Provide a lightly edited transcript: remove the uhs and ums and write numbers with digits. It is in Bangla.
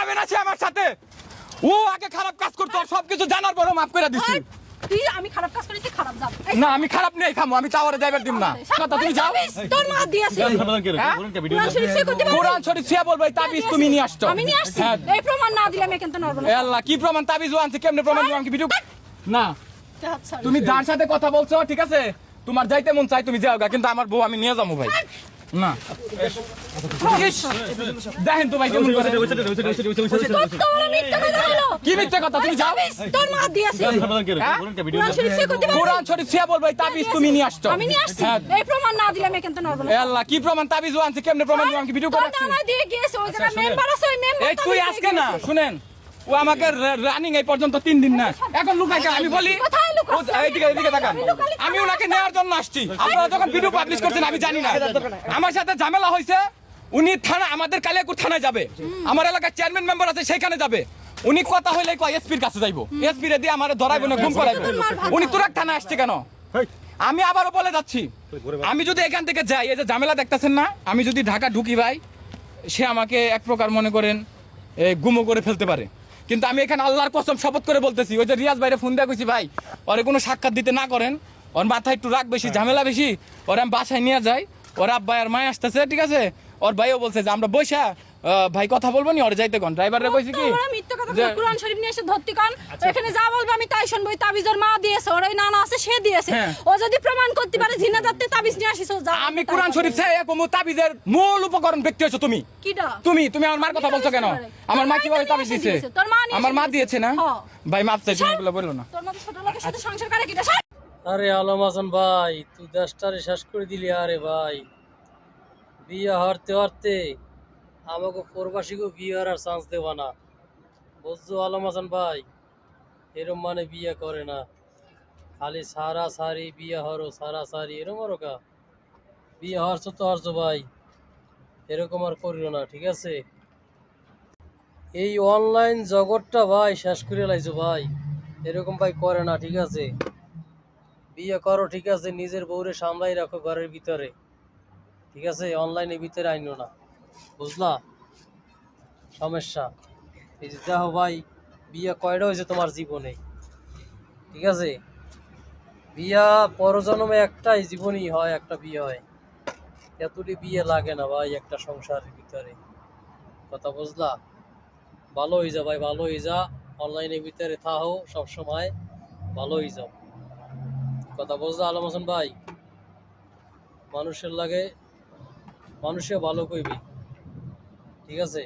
যাবে না সে আমার সাথে। ও আগে খারাপ কাজ করতো, সবকিছু জানার পরও মাফ করে দিছি। তুই আমি খারাপ কাজ করেছি, খারাপ যাব না আমি খারাপ নেই খামো, আমি টাওয়ারে যাইবার দিম না। কথা তুমি যাও। তোর মা দিয়েছে কোরআন শরীফ সে করতে পারে। কোরআন শরীফ সে বলবে তাবিজ তুমি নিয়ে আসছো। আমি নিয়ে আসছি, এই প্রমাণ না দিলে আমি কিন্তু নরব না। এ আল্লাহ কি প্রমাণ? তাবিজ আনছে কেমনে প্রমাণ? আমাকে ভিডিও না। তুমি যার সাথে কথা বলছো ঠিক আছে, তোমার যাইতে মন চাই তুমি যাও গা, কিন্তু আমার বউ আমি নিয়ে যাবো ভাই। না ইস, দেখেন তো ভাই কেমন করে। কি মিথ্যা কথা? তুমি যাও। তোর মা দিয়েছে কোরআন শরীফ সে করতে পারে। কোরআন শরীফ সে বলবে তাবিজ তুমি নিয়ে আসছো। আমি নিয়ে আসছি, এই প্রমাণ না দিলে আমি কিন্তু নরব না। এ আল্লাহ কি প্রমাণ? তাবিজ আনছে কেমনে প্রমাণ? আমাকে ভিডিও করে রাখছি। না দিয়ে গেছে ওই জায়গা মেম্বার আছে, ওই মেম্বার এই তুই আজকে না শুনেন, ও আমাকে রানিং এই পর্যন্ত 3 দিন না, এখন লুকাই কেন? আমি বলি কোথায় লুকাচ্ছ? এইদিকে তাকান। আমি ওনাকে নেওয়ার জন্য আসছি। আপনারা যখন ভিডিও পাবলিশ করছেন আমি জানি না, আমার সাথে ঝামেলা হয়েছে। উনি থানা, আমাদের কালিয়াকুর থানায় যাবে, আমার এলাকার চেয়ারম্যান মেম্বার আছে সেখানে যাবে। উনি কথা হইলে কয় এসপির কাছে যাইবো, এসপি রে দিয়ে আমার ধরাইবো না, গুম করাইবো। উনি তুরাক থানায় আসছে কেন? আমি আবারও বলে যাচ্ছি, আমি যদি এখান থেকে যাই, এই যে ঝামেলা দেখতেছেন না, আমি যদি ঢাকা ঢুকি ভাই, সে আমাকে এক প্রকার মনে করেন গুমো করে ফেলতে পারে। কিন্তু আমি এখানে আল্লাহর কসম শপথ করে বলতেছি, ওই যে রিয়াজ ভাইরে ফোন দিয়ে কইছি ভাই ওরে কোনো সাক্ষাৎ দিতে না করেন, ওর মাথায় একটু রাগ বেশি, ঝামেলা বেশি, ওরে আমি বাসায় নিয়ে যাই, ওর আব্বা আর মায় আসতেছে ঠিক আছে। ওর ভাইও বলছে যে আমরা বৈশা ভাই কথা বলবো নি, ওরে যাইতে কোন ড্রাইভাররা কইছি কি ওরা মিথ্যা কথা বলে কোরআন শরীফ নিয়ে এসে ধরতি কান, এখানে যা বলবে আমি তাই শুনবো। তাবিজের মা দিয়েছে, ওর ওই নানা আছে সে দিয়েছে। ও যদি প্রমাণ করতে পারে জিনা যাতে তাবিজ নিয়ে আসিস, যা। আমি কোরআন শরীফ চাই একমু, তাবিজের মূল উপকরণ ব্যক্তি হচ্ছে তুমি। কিডা? তুমি আমার মার কথা বলছো কেন? আমার মা কিভাবে তাবিজ দিয়েছে? তোর মা নিয়ে আমার মা দিয়েছে না হ্যাঁ। ভাই, মাপ চাই, তুমি এগুলো বললো না। তোর মতো ছোট লোকের সাথে সংসার করে কিডা? আরে আলম হাসান ভাই, তুই দেশটারে শেষ করে দিলি। আরে ভাই, বিয়ে হারতে হারতে আমাকে প্রবাসীকে বিয়ে হারার চান্স দেবা না, বুঝছো আলম হাসান ভাই? এরম মানে বিয়ে করে না, খালি সারা সারি বিয়ে হরো, সারা সারি এরম হরো কা? বিয়ে হারছো তো হারছো ভাই, এরকম আর করিও না ঠিক আছে? এই অনলাইন জগৎটা ভাই শেষ করে লাইছো ভাই, এরকম ভাই করে না ঠিক আছে? বিয়ে করো ঠিক আছে, নিজের বউরে সামলাই রাখো ঘরের ভিতরে ঠিক আছে, অনলাইনের ভিতরে আইনো না, বুঝলা? সমস্যা এই যে দেখো ভাই, বিয়ে কয়টা হয়েছে তোমার জীবনে ঠিক আছে? বিয়া পরজন্মে একটাই জীবনই হয়, একটা বিয়ে হয়, এতটি বিয়ে লাগে না ভাই একটা সংসারের ভিতরে, কথা বুঝলা? ভালো হয়ে যা ভাই, ভালো হয়ে যা, অনলাইনের ভিতরে থাকো সবসময়, ভালো হয়ে যাও, কথা বুঝলা আলম হাসান ভাই? মানুষের লাগে মানুষে ভালো কইবি ঠিক আছে?